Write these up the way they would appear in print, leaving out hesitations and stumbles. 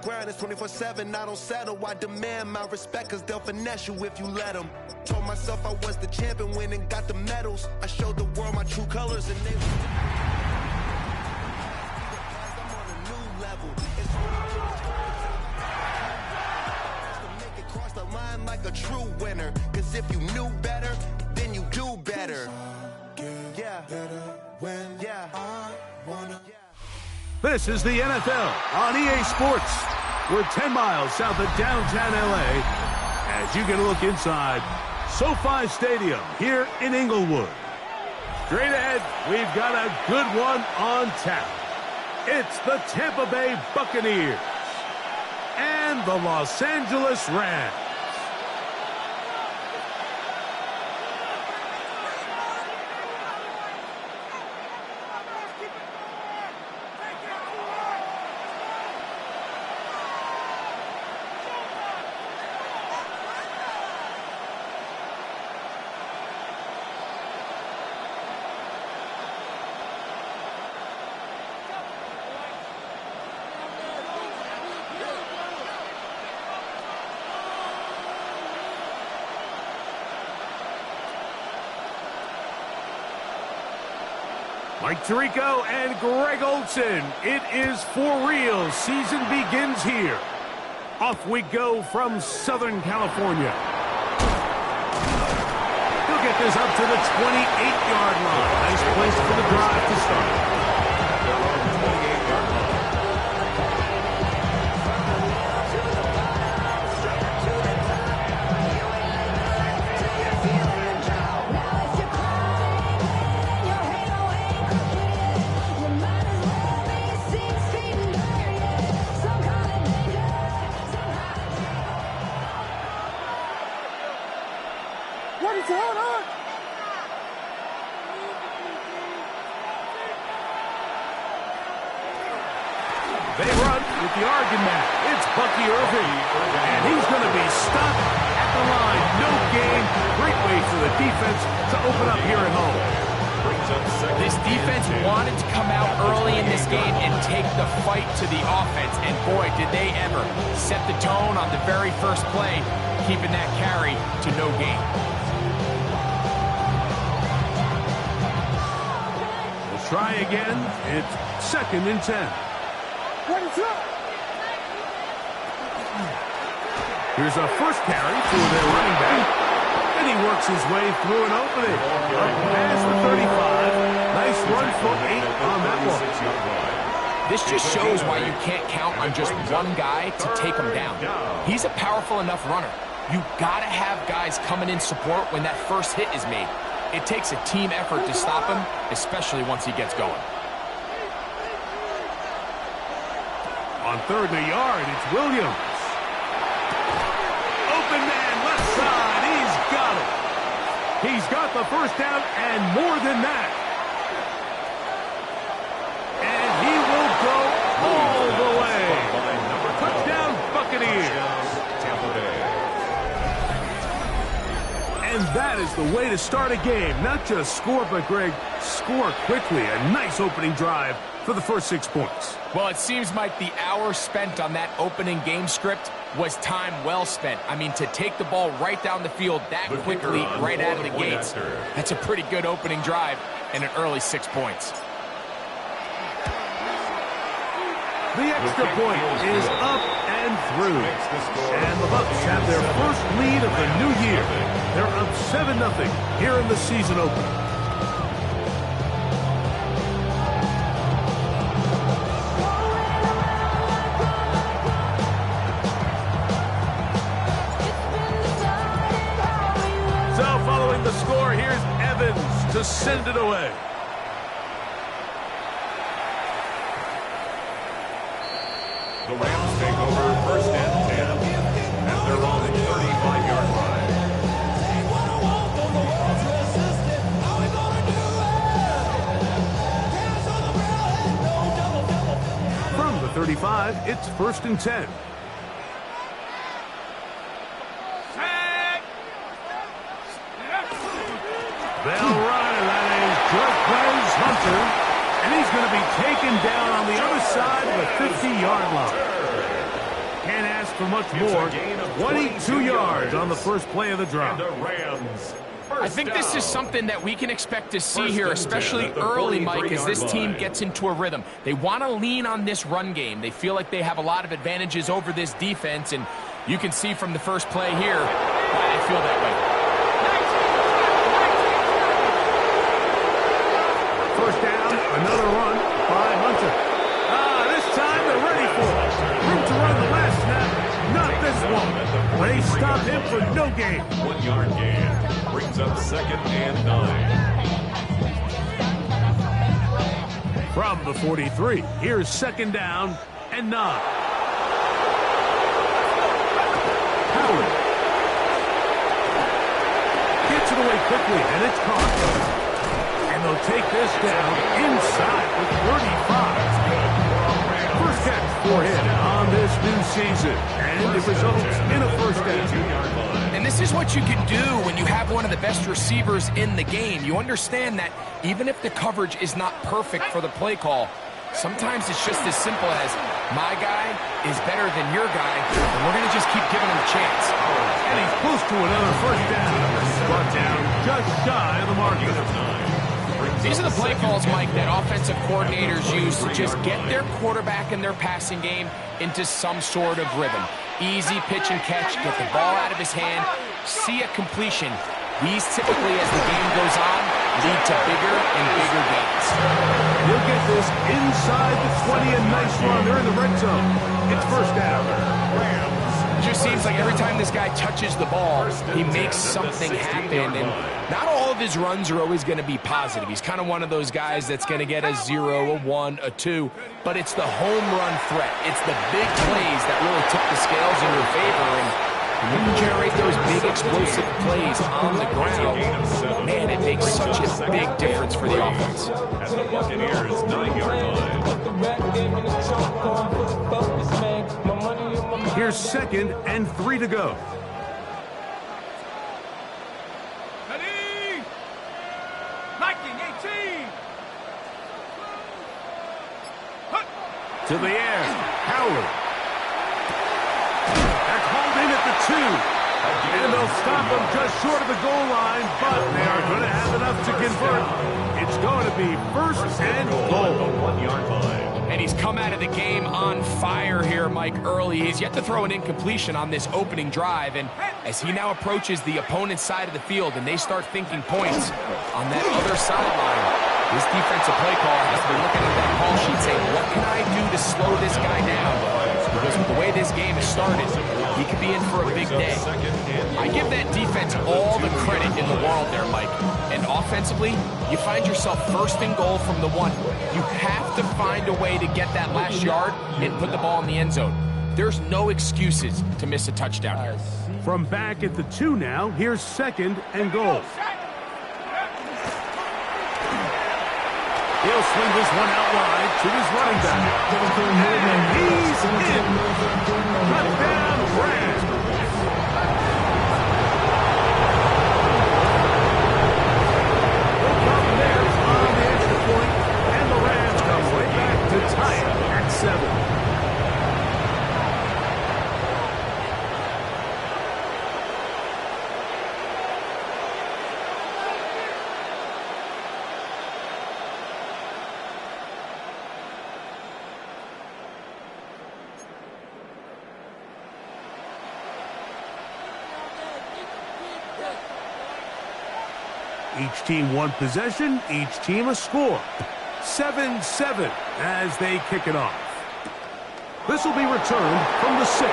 grind is 24/7. I don't settle. I demand my respect, cause they'll finesse you if you let them. Told myself I was the champion, went and got the medals. I showed the world my true colors, and they I'm on a new level. It's to make it cross the line like a true winner. Cause if you knew better, then you do better. Yeah. Yeah. This is the NFL on EA Sports. We're 10 miles south of downtown LA as you get a look inside SoFi Stadium here in Inglewood. Straight ahead, we've got a good one on tap. It's the Tampa Bay Buccaneers and the Los Angeles Rams. Mike Tirico and Greg Olsen. It is for real. Season begins here. Off we go from Southern California. He'll get this up to the 28-yard line. Nice place for the drive to start. They run with the argument. It's Bucky Irving, and he's going to be stopped at the line. No gain. Great way for the defense to open up here at home. This defense wanted to come out early in this game and take the fight to the offense, and boy, did they ever. Set the tone on the very first play, keeping that carry to no gain. We'll try again. It's 2nd and 10. Here's a first carry for their running back. And he works his way through an opening. Up past the 35. Nice run for 8 on that one. This just shows why you can't count on just one guy to take him down. He's a powerful enough runner. You gotta have guys coming in support when that first hit is made. It takes a team effort to stop him, especially once he gets going. On 3rd and a yard, it's Williams. Open man, left side, he's got it. He's got the first down and more than that. And he will go all the way. Touchdown, Buccaneers. And that is the way to start a game. Not just score, but, Greg, score quickly. A nice opening drive for the first 6 points. Well, it seems like the hour spent on that opening game script was time well spent. I mean, to take the ball right down the field that quickly, right out of the gates, that's a pretty good opening drive and an early 6 points. The extra point is up and through. And the Bucs have their first lead of the new year. They're up 7-0 here in the season opener. The score, here's Evans to send it away. The Rams take over 1st and 10 at their own 35-yard line. From the 35, it's 1st and 10. They'll run, and that is Jarquez Hunter. And he's going to be taken down on the other side of the 50-yard line. Can't ask for much more. 22 yards on the first play of the drive. I think this is something that we can expect to see here, especially early, Mike, as this team gets into a rhythm. They want to lean on this run game. They feel like they have a lot of advantages over this defense, and you can see from the first play here why they feel that way. First down, another run by Hunter. This time they're ready for it. Room to run the last snap, not this one. They stop him for no gain. 1 yard gain brings up 2nd and 9. From the 43, here's 2nd down and 9. Howard gets it away quickly, and it's caught. And they'll take this down inside with 35. First catch for him on this new season, and it results in a first down. And this is what you can do when you have one of the best receivers in the game. You understand that even if the coverage is not perfect for the play call, sometimes it's just as simple as, my guy is better than your guy, and we're going to just keep giving him a chance. And he's close to another first down. Brought down just shy of the marker. These are the play calls, Mike, that offensive coordinators use to just get their quarterback and their passing game into some sort of rhythm. Easy pitch and catch, get the ball out of his hand, see a completion. These typically, as the game goes on, lead to bigger and bigger gains. He'll get this inside the 20, a nice run. They're in the red zone. It's first down. It just seems like every time this guy touches the ball, he makes something happen. And not all of his runs are always going to be positive. He's kind of one of those guys that's going to get a 0, a 1, a 2. But it's the home run threat. It's the big plays that really tip the scales in your favor. And when you can generate those big explosive plays on the ground, man, it makes such a big difference for the offense. At the Buccaneers' 9-yard line. Here's 2nd and 3 to go. To the air, Howard. That's hauled in at the 2. And they'll stop him just short of the goal line, but they are going to have enough to convert. It's going to be first and goal. 1 yard line. And he's come out of the game on fire here, Mike, early. He's yet to throw an incompletion on this opening drive. And as he now approaches the opponent's side of the field and they start thinking points on that other sideline, this defensive play call has to be looking at that call sheet saying, what can I do to slow this guy down? Because with the way this game has started, he could be in for a big day. I give that defense all the credit in the world there, Mike. And offensively, you find yourself first and goal from the 1. You have to find a way to get that last yard and put the ball in the end zone. There's no excuses to miss a touchdown here. From back at the 2 now, here's 2nd and goal. He'll swing this one out wide to his running back. And he's in. Touchdown, Rams. The Buccaneers on the extra point, and the Rams come right back to tie it at 7. Each team one possession, each team a score. 7-7 as they kick it off. This will be returned from the 6.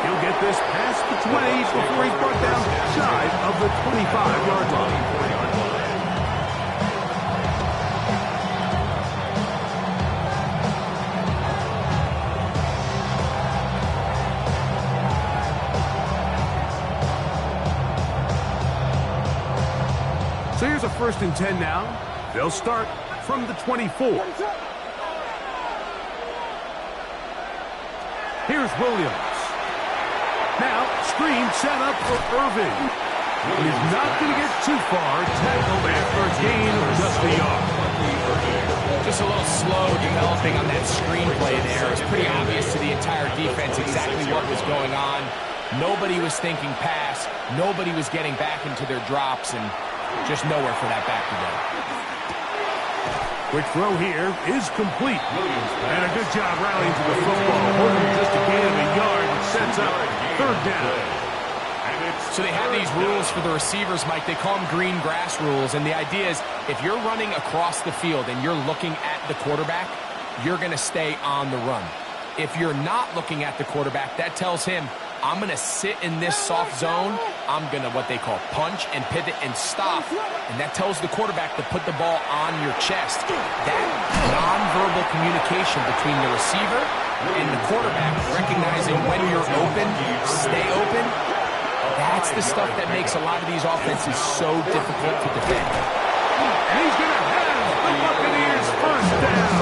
He'll get this past the 20 before he's brought down shy of the 25-yard line. So here's a 1st and 10 now. They'll start from the 24. Here's Williams. Now, screen set up for Irving. He's not going to get too far. Tackled after a gain of just a yard. To was a little slow developing on that screenplay there. It was pretty obvious to the entire defense exactly what was going on. Nobody was thinking pass. Nobody was getting back into their drops, and just nowhere for that back to go. Quick throw here is complete. And a good job rallying to the football. Holding just a gain of a yard and sets up third down. So they have these rules for the receivers, Mike. They call them green grass rules. And the idea is if you're running across the field and you're looking at the quarterback, you're going to stay on the run. If you're not looking at the quarterback, that tells him, I'm going to sit in this soft zone. I'm going to what they call punch and pivot and stop. And that tells the quarterback to put the ball on your chest. That nonverbal communication between the receiver and the quarterback, recognizing when you're open, stay open, that's the stuff that makes a lot of these offenses so difficult to defend. And he's going to have the Buccaneers first down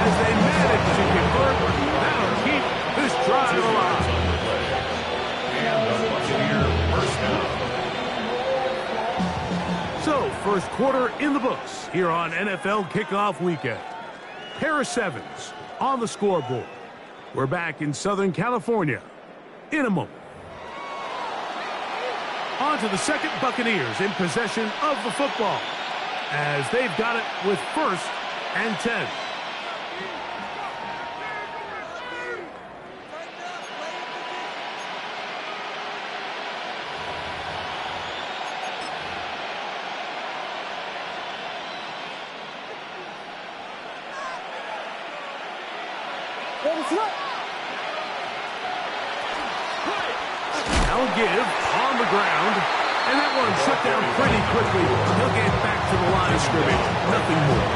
as they manage to convert. That'll keep this drive alive. So, first quarter in the books here on NFL Kickoff Weekend. Pair of sevens on the scoreboard. We're back in Southern California in a moment. On to the second, Buccaneers in possession of the football as they've got it with 1st and 10. Now give on the ground, and that one shut down pretty quickly. He'll get back to the line of scrimmage, nothing more.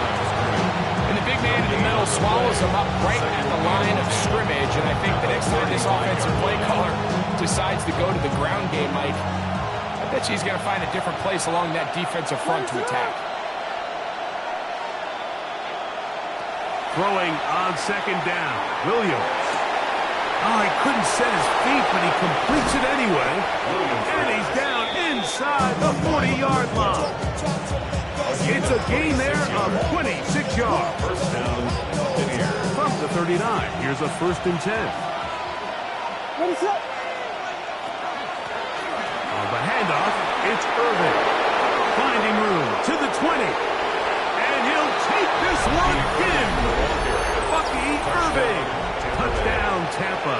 And the big man in the middle swallows him up right at the line of scrimmage, and I think the next time this offensive play caller decides to go to the ground game, Mike, I bet you he's going to find a different place along that defensive front to attack. Throwing on second down, Williams. Oh, he couldn't set his feet, but he completes it anyway. And he's down inside the 40-yard line. It's a gain there of 26 yards. First down From the 39, here's a 1st and 10. On the handoff, it's Irvin. Finding room to the 20. And he'll take this one in. Bucky Irving. Touchdown, Tampa.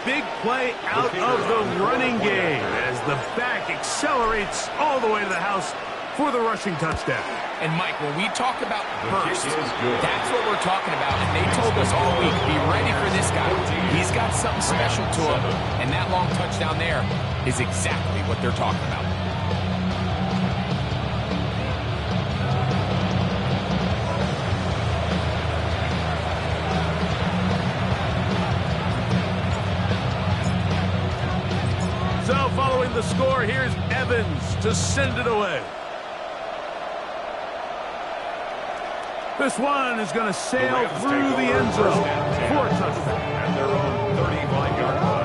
Big play out of the running game as the back accelerates all the way to the house for the rushing touchdown. And, Mike, when we talk about burst, that's what we're talking about. And they told us all week, be ready for this guy. He's got something special to him. And that long touchdown there is exactly what they're talking about. So following the score, here's Evans to send it away. This one is going to sail through the end zone for a touchdown. At their own 35-yard line.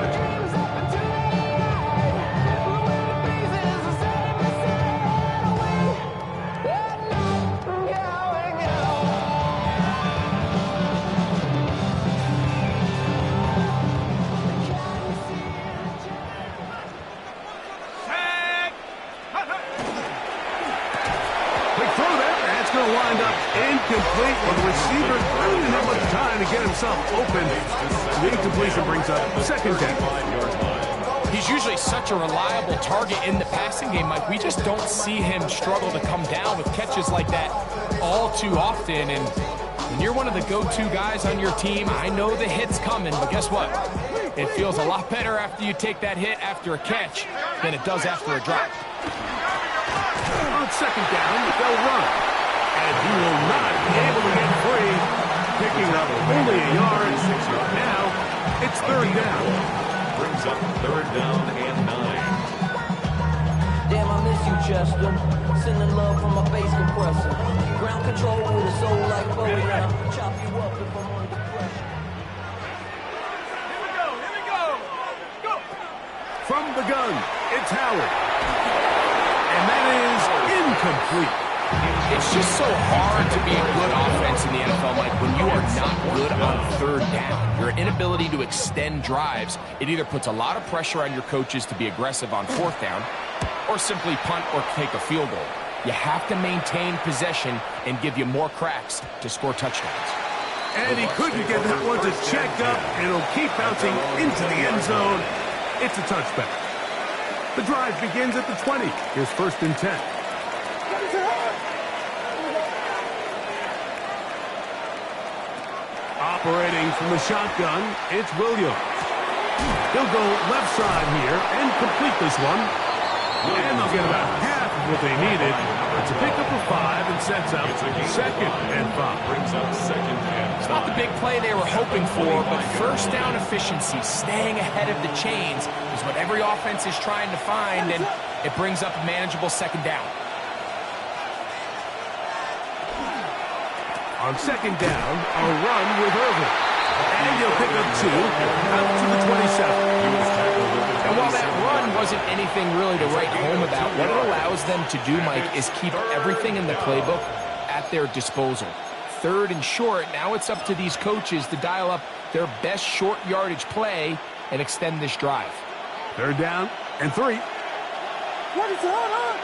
Wind up incomplete with the receiver. Really didn't have much time to get himself open. The incompletion brings up 2nd down. He's usually such a reliable target in the passing game, Mike. We just don't see him struggle to come down with catches like that all too often. And when you're one of the go-to guys on your team, I know the hit's coming, but guess what? It feels a lot better after you take that hit after a catch than it does after a drop. On 2nd down, they'll run. And he will not be able to get free, picking up only a yard. Now, it's 3rd down. Brings up 3rd down and 9. Damn, I miss you, Chester. Sending love from my bass compressor. Ground control with a soul like Bowie. Chop you up if I'm under pressure. Here we go. Go. From the gun, it's Howard. And that is incomplete. It's just so hard to be a good offense in the NFL, Mike, when you are not good on third down. Your inability to extend drives, it either puts a lot of pressure on your coaches to be aggressive on fourth down or simply punt or take a field goal. You have to maintain possession and give you more cracks to score touchdowns. And he couldn't get that one to check up, and it'll keep bouncing into the end zone. It's a touchback. The drive begins at the 20. Here's 1st and 10. Operating from the shotgun, it's Williams. He'll go left side here and complete this one. And they'll get about half of what they needed. It's a pickup of 5 and sets up 2nd and 5. Brings up 2nd and 5. It's not the big play they were hoping for, but first down efficiency, staying ahead of the chains, is what every offense is trying to find, and it brings up a manageable 2nd down. On 2nd down, a run with Irvin. And he'll pick up 2 out to the 27. And while that run wasn't anything really to write home about, what it allows them to do, Mike, is keep everything in the playbook at their disposal. 3rd and short, now it's up to these coaches to dial up their best short yardage play and extend this drive. 3rd down and 3. What is going on?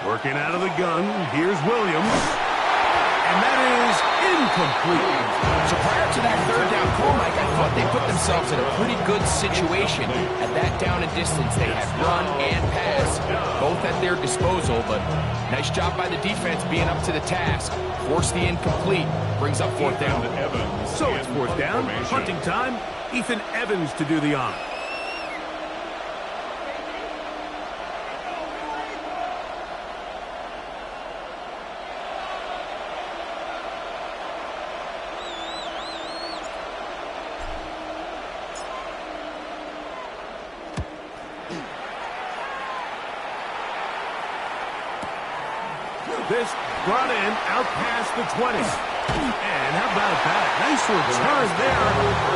Working out of the gun, here's Williams. And that is incomplete. So prior to that 3rd down call, Mike, I thought they put themselves in a pretty good situation. At that down and distance, they had run and pass, both at their disposal, but nice job by the defense being up to the task. Force the incomplete, brings up 4th down. So it's 4th down, punting time. Ethan Evans to do the honor. This brought in out past the 20. And how about that? Nice return there,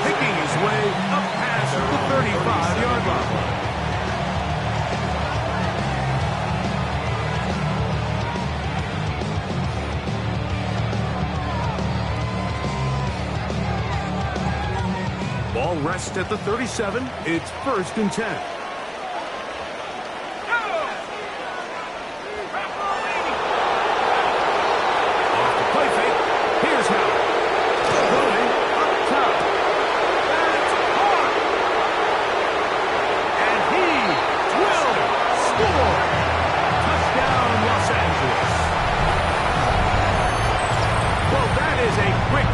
picking his way up past the 35-yard line. Ball rests at the 37. It's 1st and 10.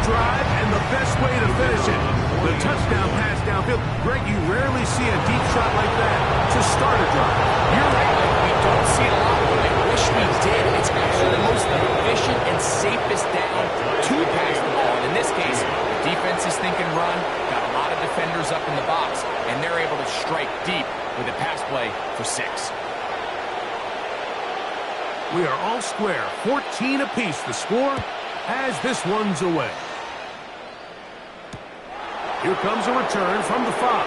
Drive and the best way to finish it. The touchdown pass downfield. Greg, you rarely see a deep shot like that to start a drive. You're right. We don't see it a lot, but I wish we did. It's actually the most efficient and safest down to pass the ball. And in this case, the defense is thinking run, got a lot of defenders up in the box, and they're able to strike deep with a pass play for 6. We are all square. 14 apiece the score as this one's away. Here comes a return from the 5.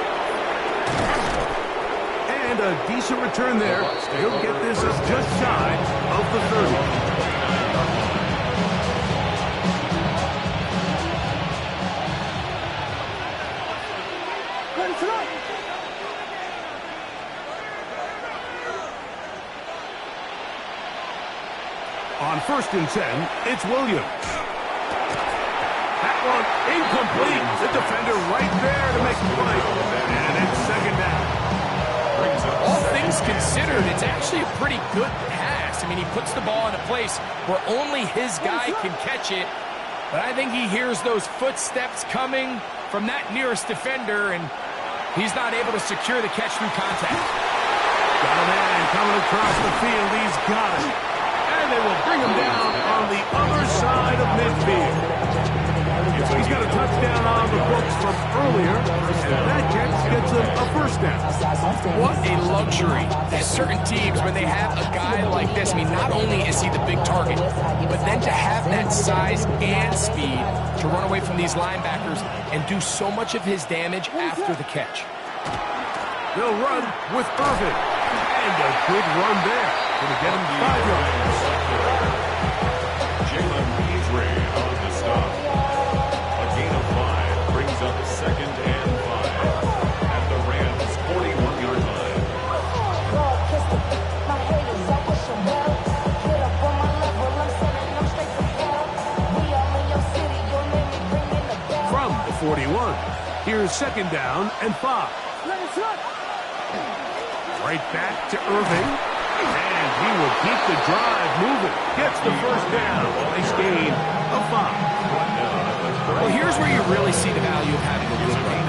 And a decent return there. He'll get this up just shy of the 30. On 1st and 10, it's Williams. That one incomplete. The defender right there to make the play. And it's 2nd down. All things considered, it's actually a pretty good pass. I mean, he puts the ball in a place where only his guy can catch it. But I think he hears those footsteps coming from that nearest defender, and he's not able to secure the catch through contact. Got a man coming across the field. He's got it. And they will bring him down on the other side of midfield. He's got a touchdown on the books from earlier, and that catch gets him a first down. What a luxury. There's certain teams, when they have a guy like this, I mean, not only is he the big target, but then to have that size and speed to run away from these linebackers and do so much of his damage after the catch. They'll run with Irvin. And a good run there. Going to get him 5 yards. Jalen Beasley on the stop. A gain of 5 brings up 2nd and 5 at the Rams' 41-yard line. From the 41, here's 2nd down and 5. Right back to Irving, and he will keep the drive moving. Gets the first down. Nice gain of 5. Well, here's where you really see the value of having a good run.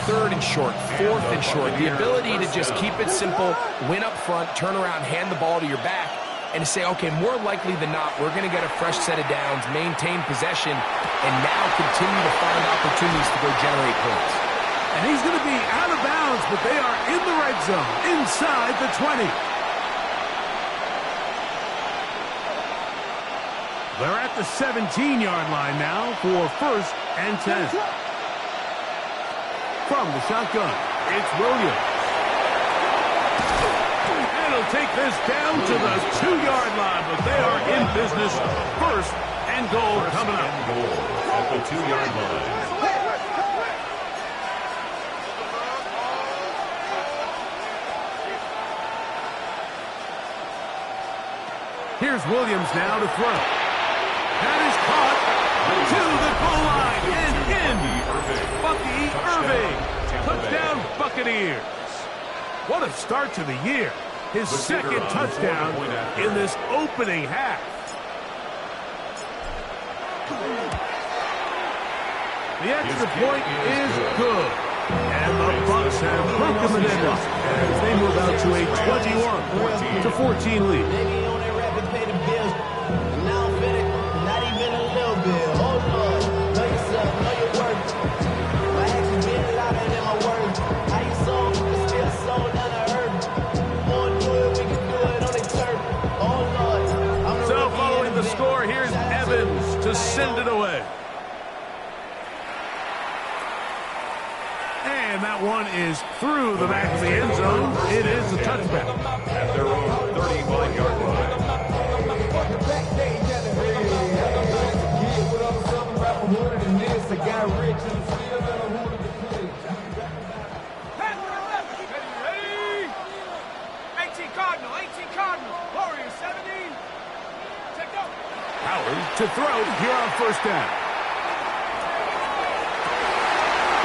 3rd and short, 4th and short. The ability to just keep it simple, win up front, turn around, hand the ball to your back, and to say, okay, more likely than not, we're going to get a fresh set of downs, maintain possession, and now continue to find opportunities to go generate points. And he's going to be out of bounds, but they are in the red zone, inside the 20. They're at the 17-yard line now for 1st and 10. From the shotgun, it's Williams. And he'll take this down to the 2-yard line, but they are in business. 1st and goal coming up. At the 2-yard line. Here's Williams now to throw. That is caught to the goal line and in. Bucky Irving. Touchdown, Buccaneers. What a start to the year. His 2nd touchdown in this opening half. The extra point is good. And the Bucs have broken the deadlock as they move out to a 21-14 lead. So following the score, here's Evans to send it away. And that one is through the back of the end zone. It is a touchback. At their own 35-yard line. Howard to throw here on 1st down.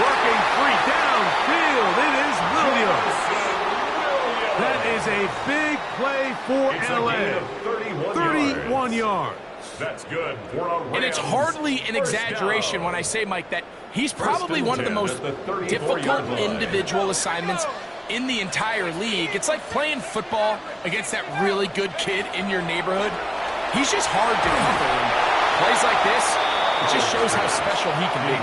Working free downfield. It is Williams. That is a big play for LA. 31 yards. That's good for a Rams. And it's hardly an exaggeration when I say, Mike, that he's probably one of the most difficult individual assignments in the entire league. It's like playing football against that really good kid in your neighborhood. He's just hard to cover. And plays like this, it just shows how special he can be.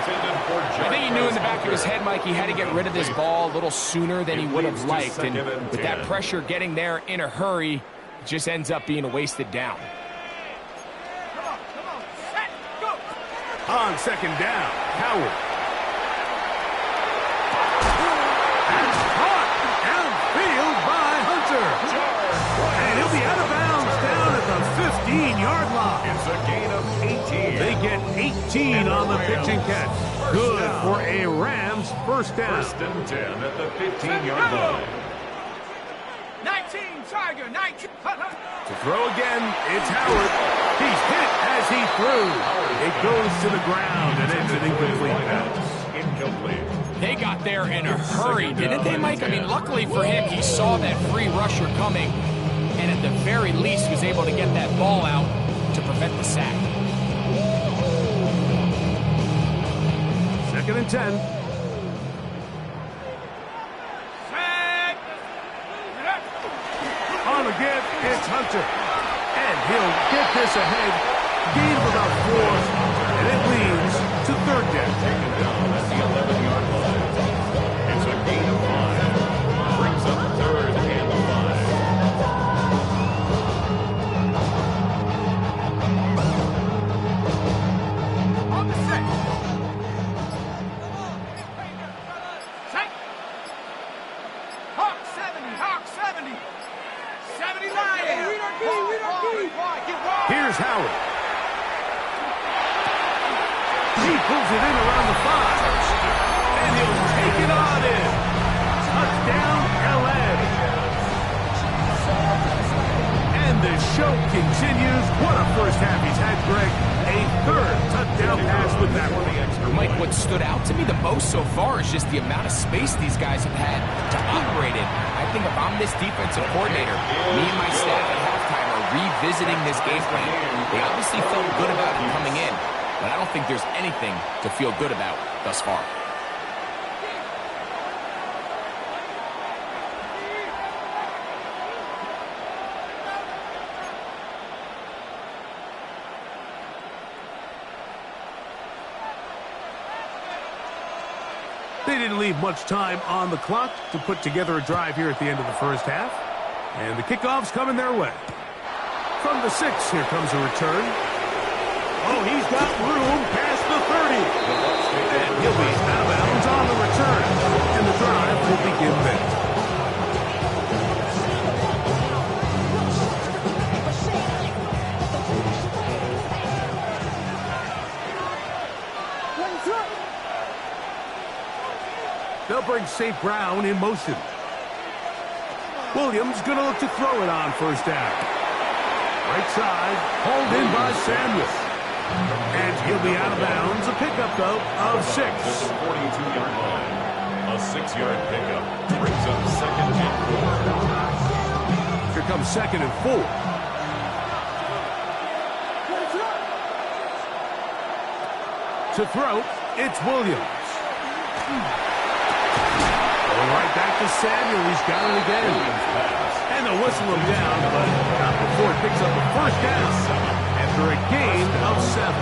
I think he knew in the back of his head, Mike, he had to get rid of this ball a little sooner than he would have liked. And with that pressure getting there in a hurry, it just ends up being a wasted down. On 2nd down, Howard. And caught downfield by Hunter. And he'll be out of bounds down at the 15-yard line. It's a gain of 18. They get 18 on the pitch and catch. Good for a Rams 1st down. 1st and 10 at the 15-yard line. 19, Tiger, 19. To throw again, it's Howard. He's hit as he threw. It goes to the ground, and it's an incomplete pass. Incomplete. They got there in a hurry, didn't they, Mike? I mean, luckily for him, he saw that free rusher coming, and at the very least was able to get that ball out to prevent the sack. 2nd and 10. On again, it's Hunter. And he'll get this ahead. Gain of about 4, and it leads to to me the most so far is just the amount of space these guys have had to operate in. I think if I'm this defensive coordinator, me and my staff at halftime are revisiting this game plan. They obviously felt good about it coming in, but I don't think there's anything to feel good about thus far. They didn't leave much time on the clock to put together a drive here at the end of the first half. And the kickoff's coming their way. From the 6, here comes a return. Oh, he's got room past the 30. And he'll be out of bounds on the return. And the drive will begin there. They'll bring St. Brown in motion. Williams going to look to throw it on first down. Right side, hauled in by Samuel. And he'll be out of bounds. A pickup, though, of 6. At the 42-yard line, a 6-yard pickup brings up 2nd and 4. Here comes 2nd and 4. To throw, it's Williams. Right back to Samuel. He's got it again. And they'll whistle him down, but not before it picks up the first down after a gain of 7.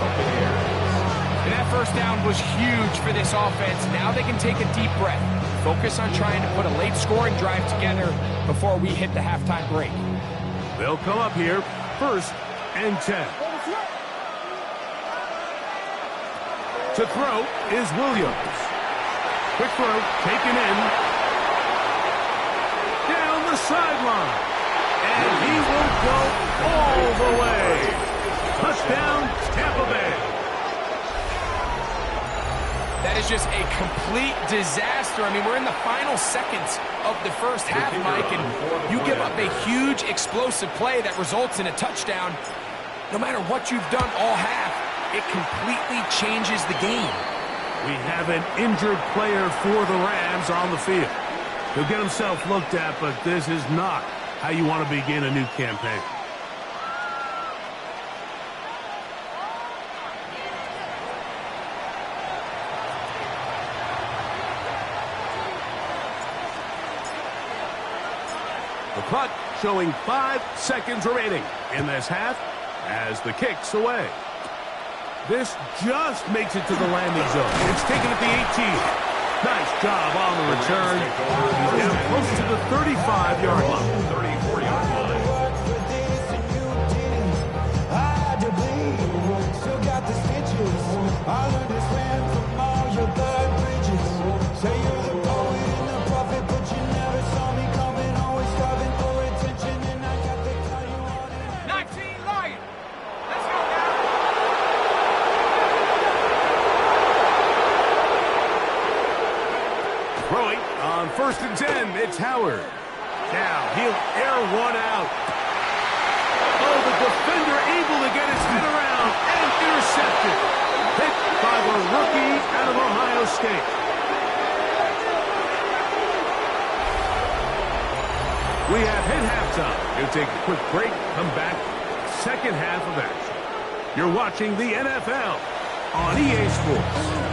And that first down was huge for this offense. Now they can take a deep breath. Focus on trying to put a late scoring drive together before we hit the halftime break. They'll come up here, 1st and 10. To throw is Williams. Quick throw, taken in. Down the sideline. And he will go all the way. Touchdown, Tampa Bay. That is just a complete disaster. I mean, we're in the final seconds of the first half, Mike, and you give up a huge explosive play that results in a touchdown. No matter what you've done all half, it completely changes the game. We have an injured player for the Rams on the field. He'll get himself looked at, but this is not how you want to begin a new campaign. The clock showing 5 seconds remaining in this half as the kick's away. This just makes it to the landing zone. It's taken at the 18. Nice job on the return. He's down close to the 35-yard line. 34-yard line. Still got the stitches. I learned this man from all your bad bridges. Say you're the poet and the prophet, but you never saw me coming. Always striving for attention, and I got the car you wanted. 19 Lion. Let's go now. Throwing on 1st and 10, it's Howard. Now he'll air one out. Oh, the defender able to get his head around and intercepted. Hit by the rookie out of Ohio State. We have hit halftime. We'll take a quick break, come back, second half of action. You're watching the NFL on EA Sports.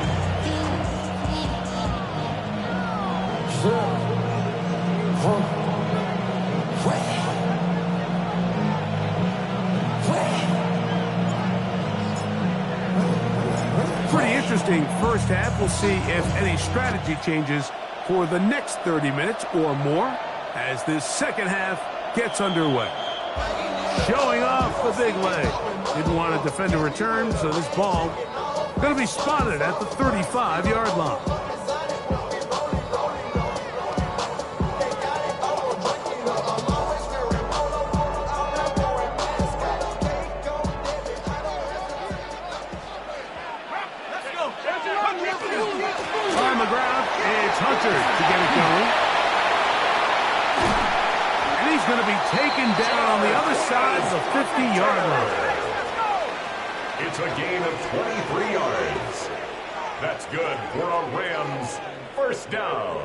Pretty interesting first half. We'll see if any strategy changes for the next 30 minutes or more as this second half gets underway. Showing off the big leg. Didn't want to defend a return, so this ball going to be spotted at the 35-yard line. On the ground, it's Hunter to get it going. And he's going to be taken down on the other side of the 50-yard line. It's a gain of 23 yards. That's good for a Rams first down.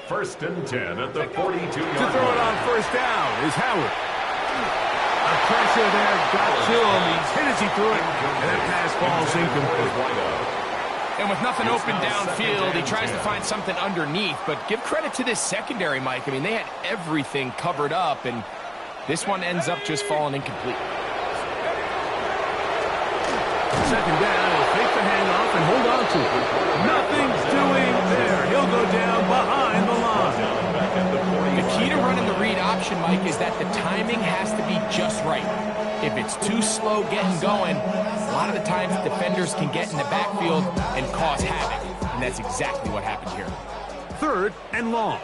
1st and 10 at the 42-yard line. To throw it on first down is Howard. The pressure there got to him. He's hit as he threw it, and that pass falls incomplete. And with nothing open downfield, he tries to find something underneath. But give credit to this secondary, Mike. I mean, they had everything covered up, and this one ends up just falling incomplete. Second down, he'll fake the handoff and hold on to it. Nothing's doing there. He'll go down behind the line. The key to running the read option, Mike, is that the timing has to be just right. If it's too slow getting going, a lot of the times defenders can get in the backfield and cause havoc. And that's exactly what happened here. 3rd and long.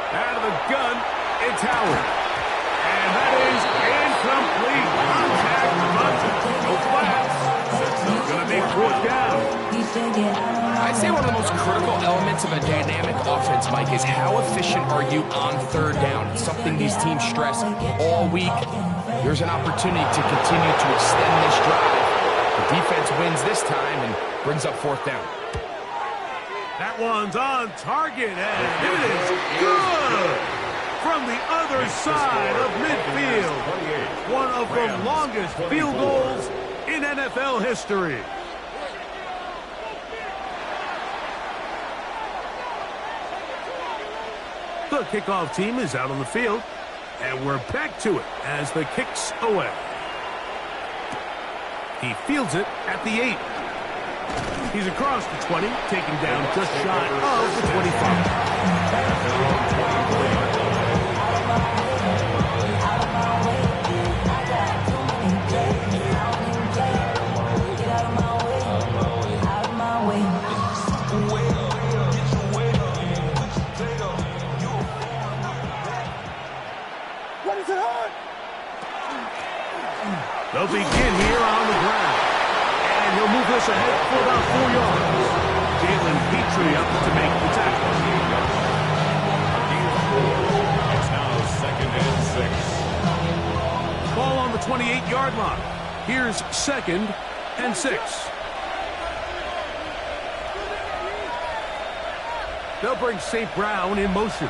Out of the gun, it's Howard. And that is incomplete. Contact, but no flags. Going to be 4th down. I'd say one of the most critical elements of a dynamic offense, Mike, is how efficient are you on 3rd down? It's something these teams stress all week. Here's an opportunity to continue to extend this drive. The defense wins this time and brings up 4th down. That one's on target, and it is good! From the other side of midfield. One of the longest field goals in NFL history. The kickoff team is out on the field, and we're back to it as the kick's away. He fields it at the 8. He's across the 20, taken down just shy of the 25. They'll begin here on the ground. And he'll move this ahead for about 4 yards. Jalen Petrie up to make the tackle. It's now 2nd and 6. Ball on the 28-yard line. Here's 2nd and 6. They'll bring St. Brown in motion.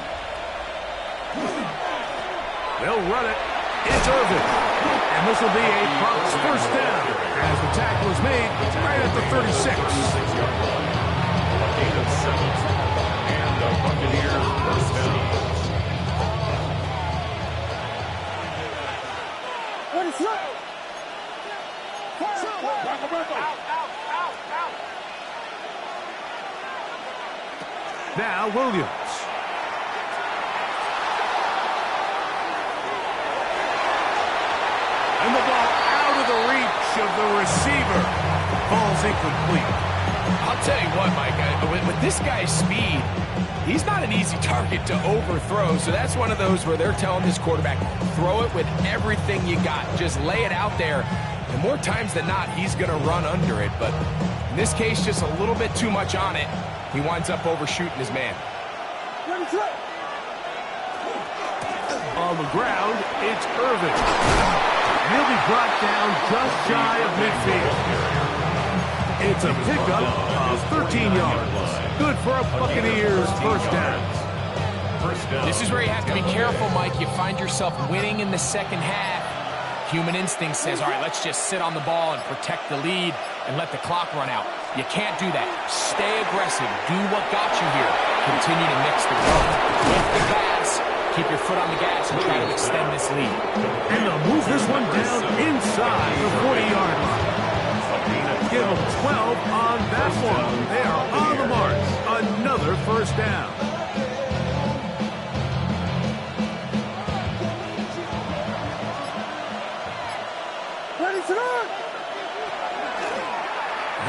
They'll run it. It's Irvin. And this will be a Bucs first down as the tackle is made right at the 36. A gain of 7. And the Buccaneers first down. What is that? Now Williams. And the ball out of the reach of the receiver. Ball's incomplete. I'll tell you what, Mike, with this guy's speed, he's not an easy target to overthrow. So that's one of those where they're telling this quarterback, throw it with everything you got. Just lay it out there. And more times than not, he's going to run under it. But in this case, just a little bit too much on it. He winds up overshooting his man. On the ground, it's Irvin. He'll be brought down just shy of midfield. It's a pickup of 13 yards. Good for a Buccaneers first down. This is where you have to be careful, Mike. You find yourself winning in the second half. Human instinct says, all right, let's just sit on the ball and protect the lead and let the clock run out. You can't do that. Stay aggressive. Do what got you here. Continue to mix the run with the pass. Keep your foot on the gas and try to extend this lead. And they'll move this one down inside the 40-yard line. Give them 12 on that one. They are on the march. Another first down.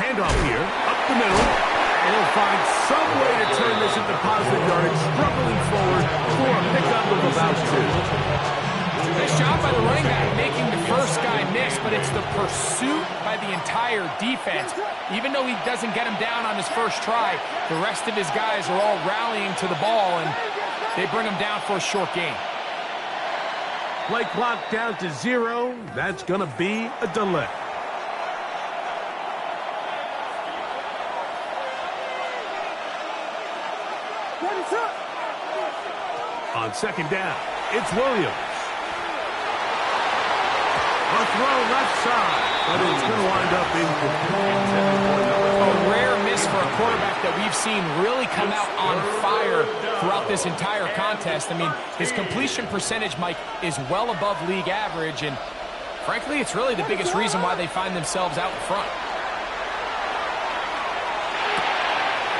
Handoff here, up the middle. And he'll find some way to turn this into positive yardage, struggling forward for a pickup of about 2. Nice job by the running back making the first guy miss, but it's the pursuit by the entire defense. Even though he doesn't get him down on his first try, the rest of his guys are all rallying to the ball, and they bring him down for a short gain. Play clock down to 0. That's going to be a delay. On second down, it's Williams. A throw left side, but it's going to wind up incomplete. A rare miss for a quarterback that we've seen really come out on fire throughout this entire contest. I mean, his completion percentage, Mike, is well above league average, and frankly, it's really the biggest reason why they find themselves out in front.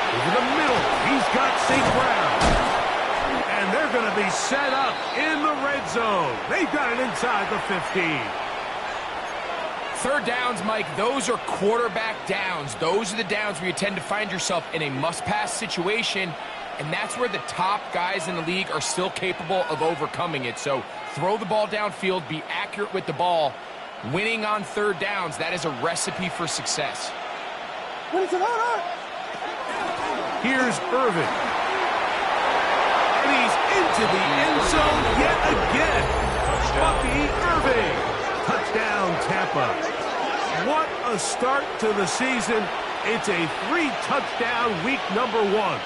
Over the middle, he's got St. Brown. And they're going to be set up in the red zone. They've got it inside the 15. Third downs, Mike, those are quarterback downs. Those are the downs where you tend to find yourself in a must-pass situation, and that's where the top guys in the league are still capable of overcoming it. So throw the ball downfield, be accurate with the ball. Winning on third downs, that is a recipe for success. Here's Irvin. And he's into the end zone yet again. Bucky Irving. Touchdown, Tampa. What a start to the season. It's a 3-touchdown week number 1.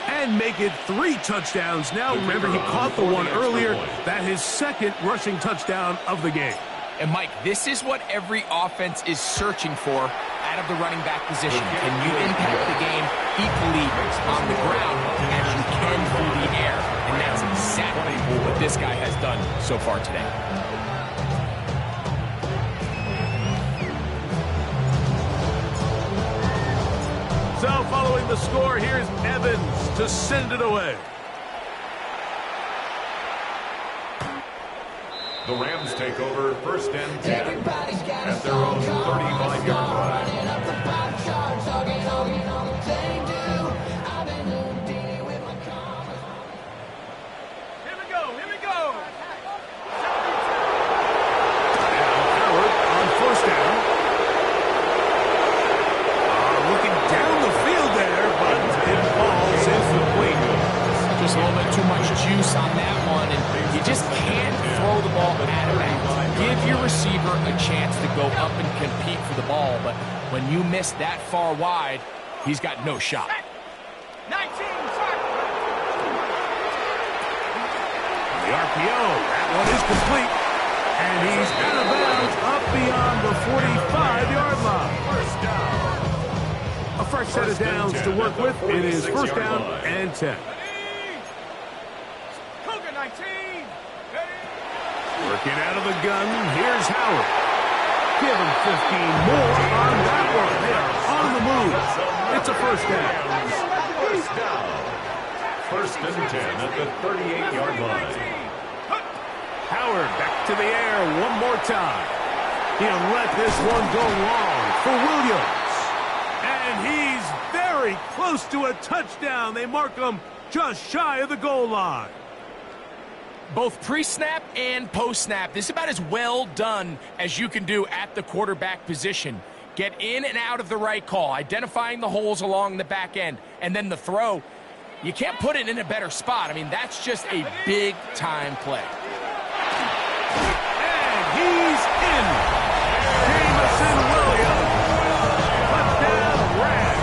And make it 3 touchdowns now. Remember, he caught the one earlier. That his second rushing touchdown of the game. And, Mike, this is what every offense is searching for out of the running back position. Can you impact the game equally on the ground as you can through the air? And that's exactly what this guy has done so far today. So following the score, here's Evans to send it away. The Rams take over first and 10 at their own 35-yard line. Here we go. Howard on first down. Looking down the field there, but it falls incomplete. Just a little bit too much juice on that one, and you just can't throw the ball out of bounds. Give your receiver a chance to go up and compete for the ball, but when you miss that far wide, he's got no shot. 19, the RPO, that one is complete, and he's out of bounds up beyond the 45-yard line. First down. A fresh set of downs to work with. It is first down and 10. Working out of the gun, here's Howard. Give him 15 more on that one. They are on the move. It's a first down. First down. First and 10 at the 38-yard line. Howard back to the air one more time. He'll let this one go long for Williams. And he's very close to a touchdown. They mark him just shy of the goal line. Both pre-snap and post-snap, this is about as well done as you can do at the quarterback position. Get in and out of the right call, identifying the holes along the back end, and then the throw. You can't put it in a better spot. I mean, that's just a big-time play. And he's in. Jamison Williams. Touchdown, Rams.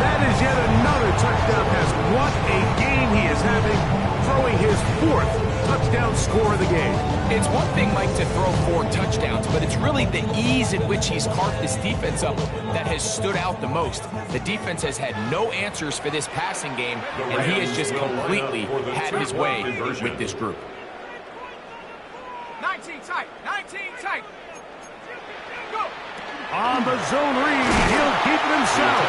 That is yet another touchdown pass. What a game he is having, throwing his 4th touchdown score of the game. It's one thing, Mike, to throw 4 touchdowns, but it's really the ease in which he's carved this defense up that has stood out the most. The defense has had no answers for this passing game, and he has just completely had his way with this group. 19 tight, 19 tight. Go. On the zone read, he'll keep it himself.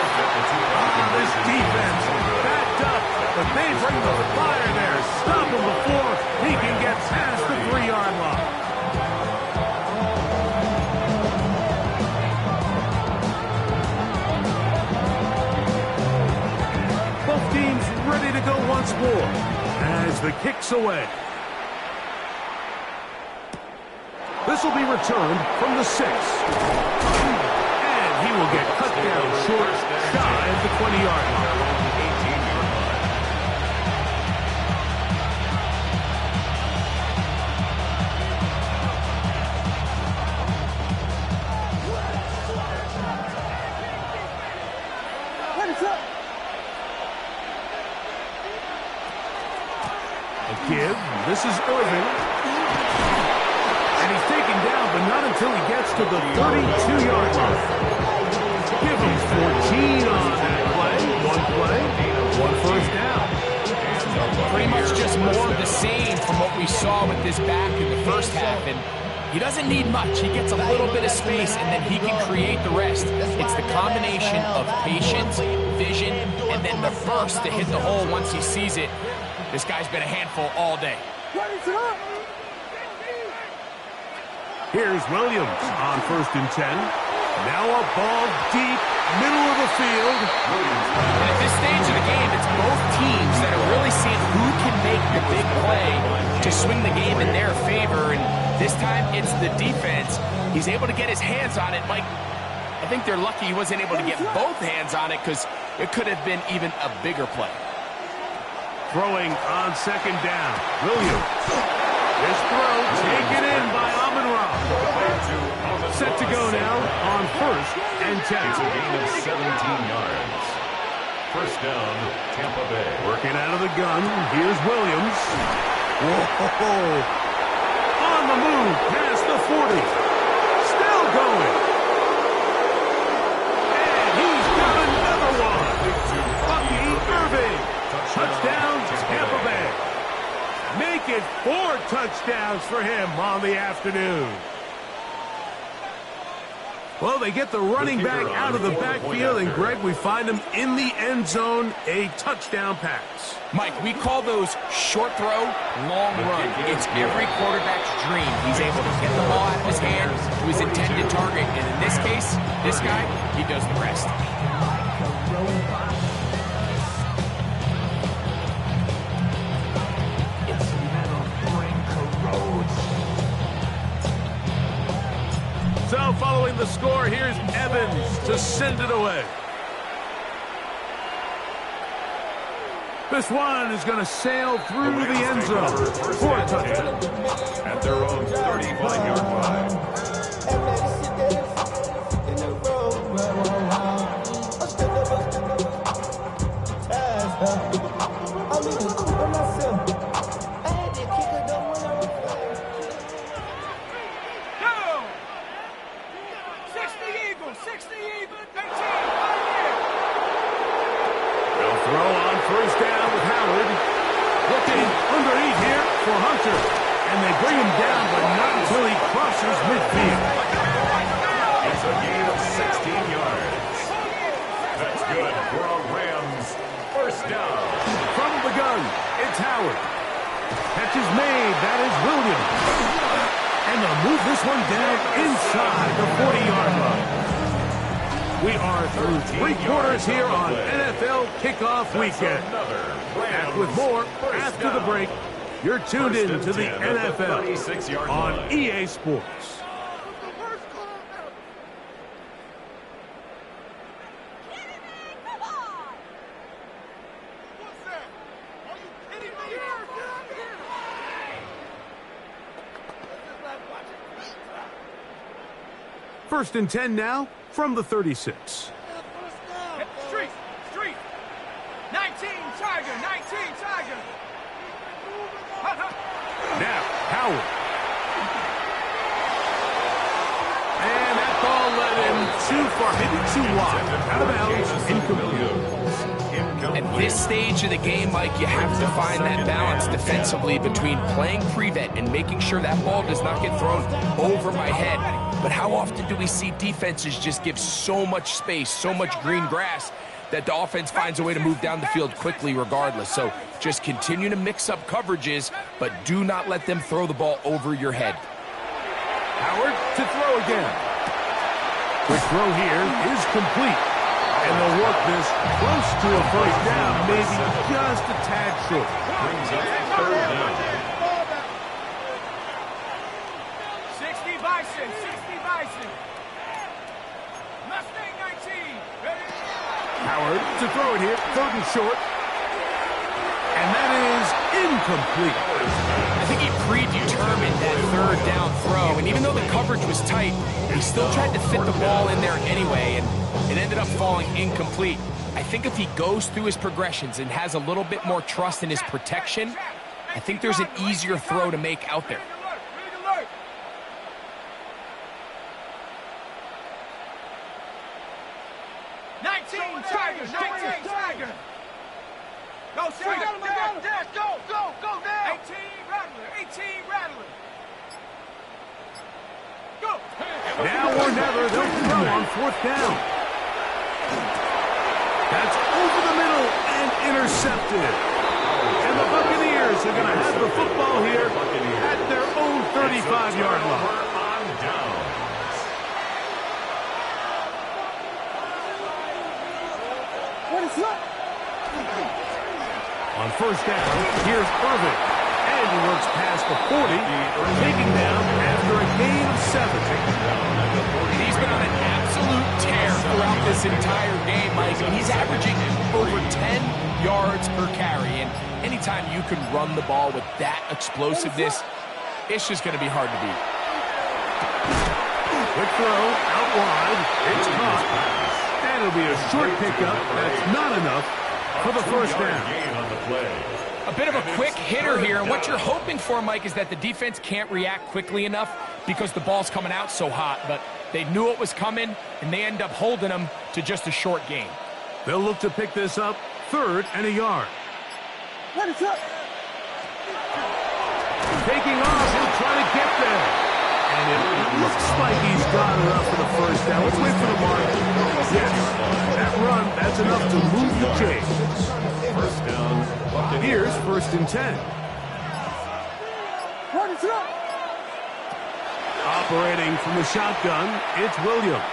This defense backed up, but they bring the fire there. Stop him before he can get past the 3-yard line. Both teams ready to go once more as the kick's away. This will be returned from the 6. And he will get cut down short, shy of the 20-yard line. A give. This is Irving. And he's taken down, but not until he gets to the 32-yard line. Give him 14 on that play. One first down. Pretty much just more of the same from what we saw with this back in the first half. And he doesn't need much. He gets a little bit of space, and then he can create the rest. It's the combination of patience, vision, and then the burst to hit the hole once he sees it. This guy's been a handful all day. Here's Williams on 1st and 10. Now a ball deep, middle of the field. And at this stage of the game, it's both teams that are really seeing who can make the big play to swing the game in their favor. And this time, it's the defense. He's able to get his hands on it. Mike, I think they're lucky he wasn't able to get both hands on it because it could have been even a bigger play. Throwing on 2nd down. Williams. This throw taken in by Amon-Ra. Set to go now on 1st and 10. It's a gain of 17 yards. First down, Tampa Bay. Working out of the gun. Here's Williams. Whoa. On the move past the 40. Still going. And he's got another one. Bucky Irving. Touchdown, Tampa Bay. Make it 4 touchdowns for him on the afternoon. Well, they get the running back out of the backfield, and Greg, we find him in the end zone, a touchdown pass. Mike, we call those short throw, long run. It's every quarterback's dream. He's able to get the ball out of his hand to his intended target, and in this case, this guy, he does the rest. So following the score, here's Evans to send it away. This one is going to sail through the end zone for a touchdown. At their own 35-yard line. They'll throw on 1st down with Howard. Looking underneath here for Hunter. And they bring him down, but not until he crosses midfield. It's a gain of 16 yards. That's good for a Rams first down. From the gun, it's Howard. Catch is made. That is Williams. And they'll move this one down inside the 40-yard line. We are through 3 quarters here on NFL Kickoff Weekend. Back with more after the break. You're tuned in to the NFL on EA Sports. First and 10 now from the 36. Street. 19 Tiger. Now, Howard. And that ball led him too far, maybe too wide. Out of bounds, incomplete. At this stage of the game, Mike, you have to find that balance defensively between playing prevent and making sure that ball does not get thrown over my head. But how often do we see defenses just give so much space, so much green grass, that the offense finds a way to move down the field quickly regardless? So just continue to mix up coverages, but do not let them throw the ball over your head. Howard to throw again. Quick throw here is complete. And they'll work this close to a first down, maybe just a tad short. Brings up 3rd down. 60 Bison. Mustang 19. Ready? Howard to throw it here, 3rd and short. And that is incomplete. I think he predetermined that 3rd down throw, and even though the coverage was tight, he still tried to fit the ball in there anyway, and it ended up falling incomplete. I think if he goes through his progressions and has a little bit more trust in his protection, I think there's an easier throw to make out there. Read alert. 19 Tiger. 19 Tiger. Go straight. Dash. Go down. 18 Rattler. 18 Rattler. Go. Now or never, they'll throw on 4th down. That's over the middle and intercepted. And the Buccaneers are going to have the football here at their own 35-yard line. On 1st down, here's Irvin. And he works past the 40, taken down after a gain of 7. He's been on an absolute tear throughout this entire game, Mike. And he's averaging over 10 yards per carry. And anytime you can run the ball with that explosiveness, it's just going to be hard to beat. Quick throw, out wide. It's caught. And it'll be a short pickup. That's not enough for the 1st down. A bit of a quick hitter here, and what you're hoping for, Mike, is that the defense can't react quickly enough because the ball's coming out so hot, but they knew it was coming, and they end up holding them to just a short gain. They'll look to pick this up 3rd and a yard. Taking off, he'll try to get there. And it looks like he's got it up for the 1st down. Let's wait for the mark. Yes, that run, that's enough to move the chains. 1st down. Here's 1st and 10. Operating from the shotgun, it's Williams.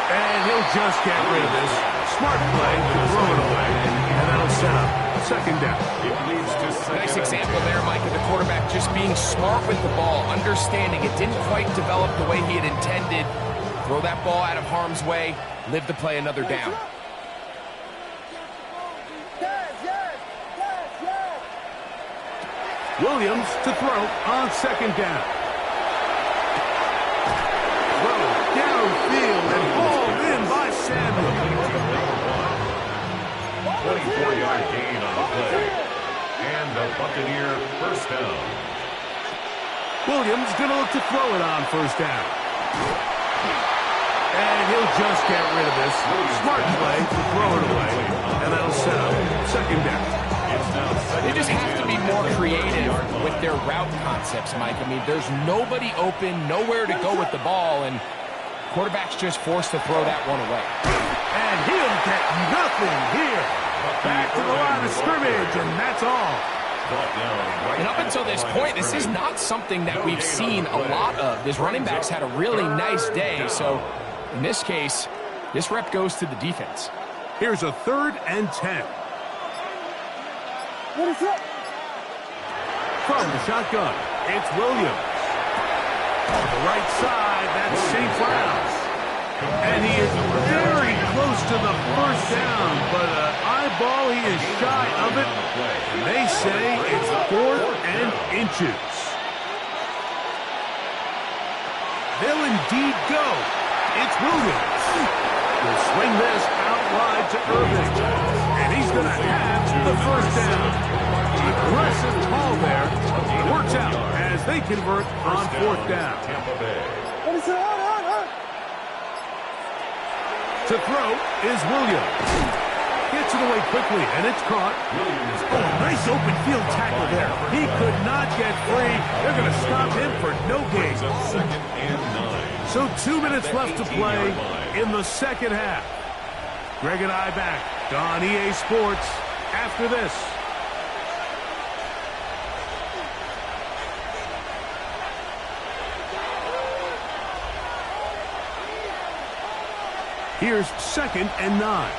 And he'll just get rid of this. Smart play to throw it away. And that'll set up 2nd down. Nice example there, Mike, of the quarterback just being smart with the ball, understanding it didn't quite develop the way he had intended. Throw that ball out of harm's way, live to play another down. Williams to throw on 2nd down. Throw downfield and hauled in by Samuel. 24-yard gain on the play. And the Buccaneer 1st down. Williams going to look to throw it on 1st down. And he'll just get rid of this. Smart play to throw it away. And that'll set up 2nd down. They just have to be more creative with their route concepts, Mike. I mean, there's nobody open, nowhere to go with the ball, and quarterback's just forced to throw that one away. And he'll get nothing here. Back to the line of scrimmage, and that's all. And up until this point, this is not something that we've seen a lot of. His running backs had a really nice day, so in this case, this rep goes to the defense. Here's a 3rd and 10. From the shotgun, it's Williams. On the right side, that's St. Cloud. And he is very close to the 1st down, but eyeball, he is shy of it. And they say it's 4th and inches. They'll indeed go. It's Williams. He'll swing this out wide to Irvin. And he's going to have the 1st down. Aggressive call there. Works out as they convert on 4th down. To throw is Williams. Gets it away quickly, and it's caught. Oh, nice open field tackle there. He could not get free. They're going to stop him for no gain. 2nd and 9. So 2 minutes left to play in the 2nd half. Greg and I back on EA Sports after this. Here's 2nd and 9.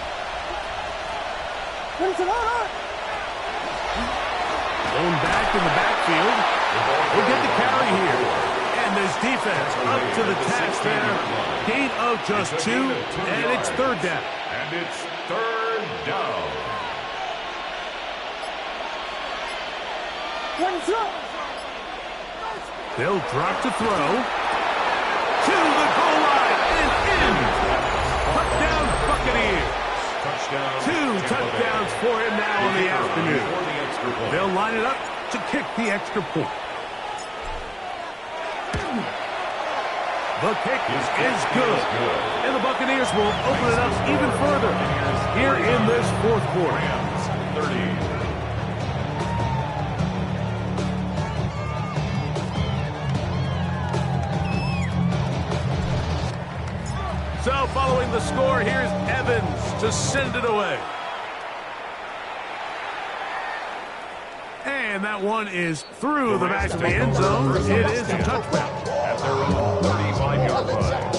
Going back in the backfield. We'll get the carry here. And this defense up to the task there. Gain of just 2, and it's 3rd down. And it's 3rd down. They'll drop to throw. To the goal line and in. Touchdown, Buccaneers. 2 touchdowns for him now in the afternoon. extra point. They'll line it up to kick the extra point. The kick is good. And the Buccaneers will open it up even further here in this fourth quarter. Rams 30. So following the score, here's Evans to send it away. And that one is through the back of the end zone. It is a touchdown. At their own 35-yard line.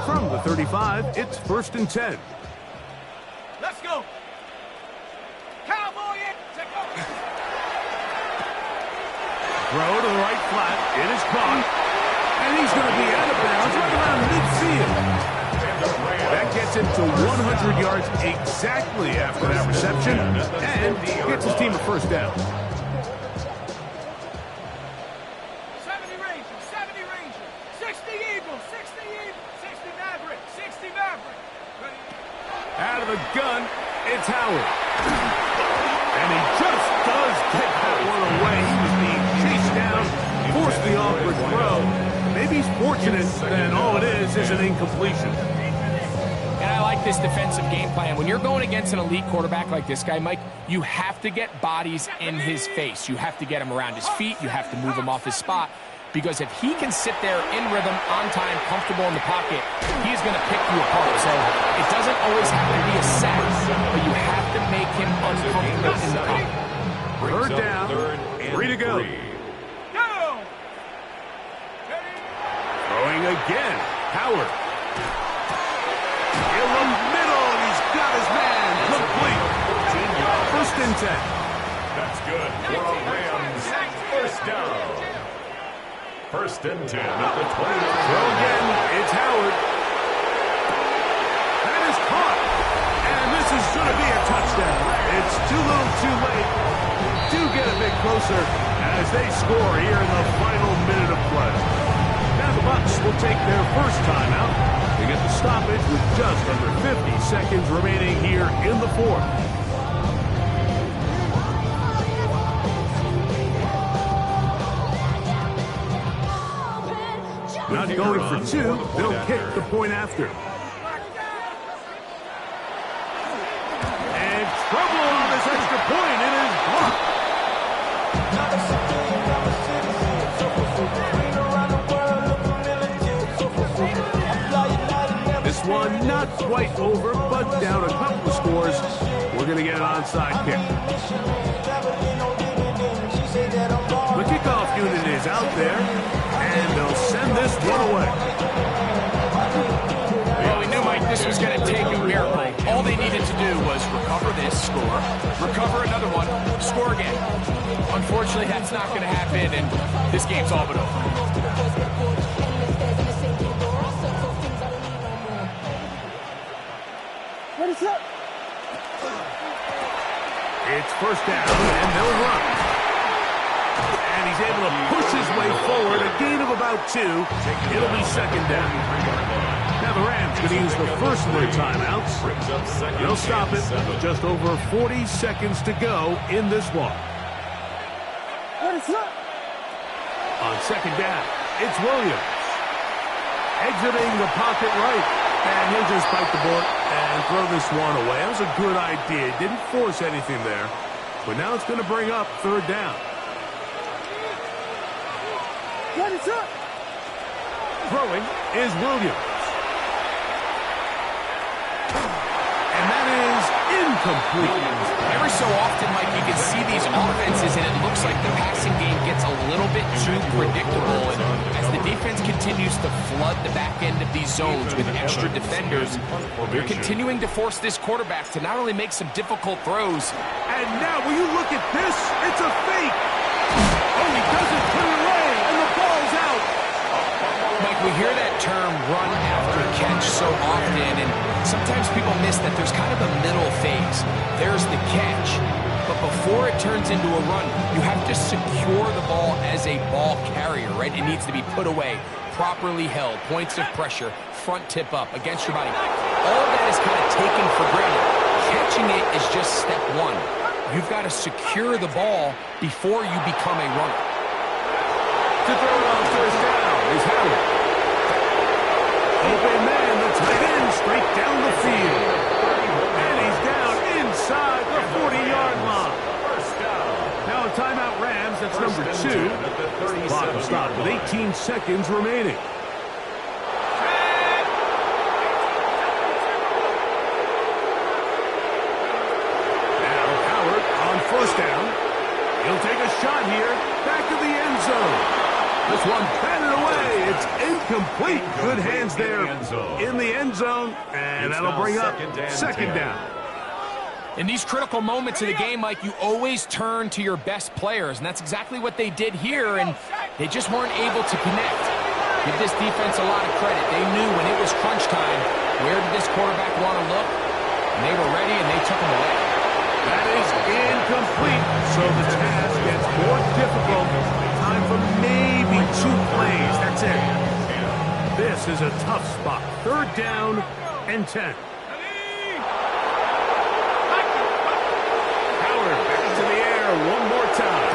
From the 35, it's 1st and 10. Let's go. Cowboy in. Throw to the right flat. It is caught. And he's going to be out of bounds right around midfield. That gets him to 100 yards exactly after that reception. And gets his team a first down. 70 Rangers, 70 Rangers, 60 Eagles, 60 Eagles, 60 Maverick, 60 Maverick. Out of the gun, it's Howard. And he just does get that one away. He was being chased down, forced the awkward throw. Maybe he's fortunate that all it is an incompletion. And I like this defensive game plan. When you're going against an elite quarterback like this guy, Mike, you have to get bodies in his face. You have to get him around his feet. You have to move him off his spot. Because if he can sit there in rhythm, on time, comfortable in the pocket, he's going to pick you apart. So it doesn't always have to be a sack, but you have to make him uncomfortable in the pocket. Third down, 3 to go. Throwing again, Howard. In the middle, he's got his man complete. 1st and 10. That's good for a Rams first down. 1st and 10 at the 29. Throw again, it's Howard. That is caught. And this is going to be a touchdown. It's too little too late. Do get a bit closer as they score here in the final minute of play. Now the Bucs will take their first timeout. They get the stoppage with just under 50 seconds remaining here in the fourth. Not going for two, they'll kick the point after. And trouble on this extra point, it is blocked. This one not quite over, but down a couple of scores. We're going to get an onside kick. The kickoff unit is out there, and they'll send this one away. Well, we knew, Mike, this was going to take a miracle. All they needed to do was recover this, score, recover another one, score again. Unfortunately, that's not going to happen, and this game's all but over. What is up? It's first down, and they'll run. And he's able to push his way forward, a gain of about 2. It'll be second down. Now the Rams going to use the first of their timeouts. They'll stop it with just over 40 seconds to go in this one. What is up? On second down, it's Williams. Exiting the pocket right. And he'll just bite the bullet and throw this one away. That was a good idea. Didn't force anything there. But now it's going to bring up third down. What is up? Throwing is Williams. And that is incomplete. Every so often, Mike, you can see these offenses, and it looks like the passing game gets a little bit too predictable. And as the defense continues to flood the back end of these zones with extra defenders, they're continuing to force this quarterback to not only make some difficult throws. And now, will you look at this? It's a fake. Oh, he doesn't put it away, and the ball's out. Mike, we hear that term run after catch so often, and sometimes people miss that there's kind of a middle phase. There's the catch, but before it turns into a run, you have to secure the ball as a ball carrier, right? It needs to be put away properly held, points of pressure, front tip up against your body. All of that is kind of taken for granted. Catching it is just step one. You've got to secure the ball before you become a runner. To throw it on first down is Howard. Open man, the tight end, straight down the field. And he's down inside the 40-yard line. Now a timeout Rams, that's number 2. Clock will stop with 18 seconds remaining. Now Howard on first down. He'll take a shot here, back of the end zone. This one batted away. It's incomplete. Good hands there in the end zone, and that'll bring up second down. In these critical moments of the game, Mike, you always turn to your best players, and that's exactly what they did here, and they just weren't able to connect. Give this defense a lot of credit. They knew when it was crunch time, where did this quarterback want to look, and they were ready, and they took him away. That is incomplete, so the task gets more difficult. Time for maybe 2 plays. That's it. This is a tough spot. Third down and 10. Howard back to the air one more time.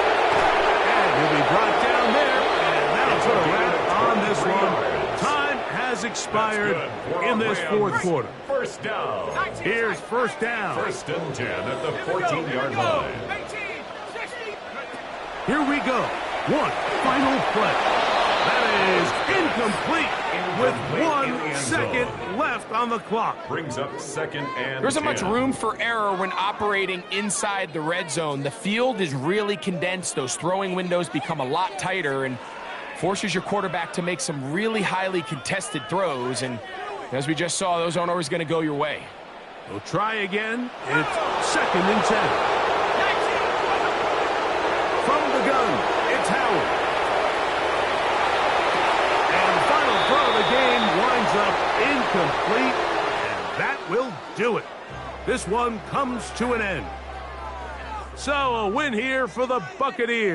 And he'll be brought down there, and that'll put a wrap on this one. Time has expired in this fourth quarter. First down. Here's first down. First and 10 at the 14-yard line. Here we go. One final play. That is incomplete with 1 second left on the clock. Brings up second and There isn't 10. much room for error when operating inside the red zone. The field is really condensed. Those throwing windows become a lot tighter and forces your quarterback to make some really highly contested throws. And as we just saw, those aren't always going to go your way. We'll try again. It's second and 10. From the gun, it's Howard. And final throw of the game winds up incomplete, and that will do it. This one comes to an end. So a win here for the Buccaneers.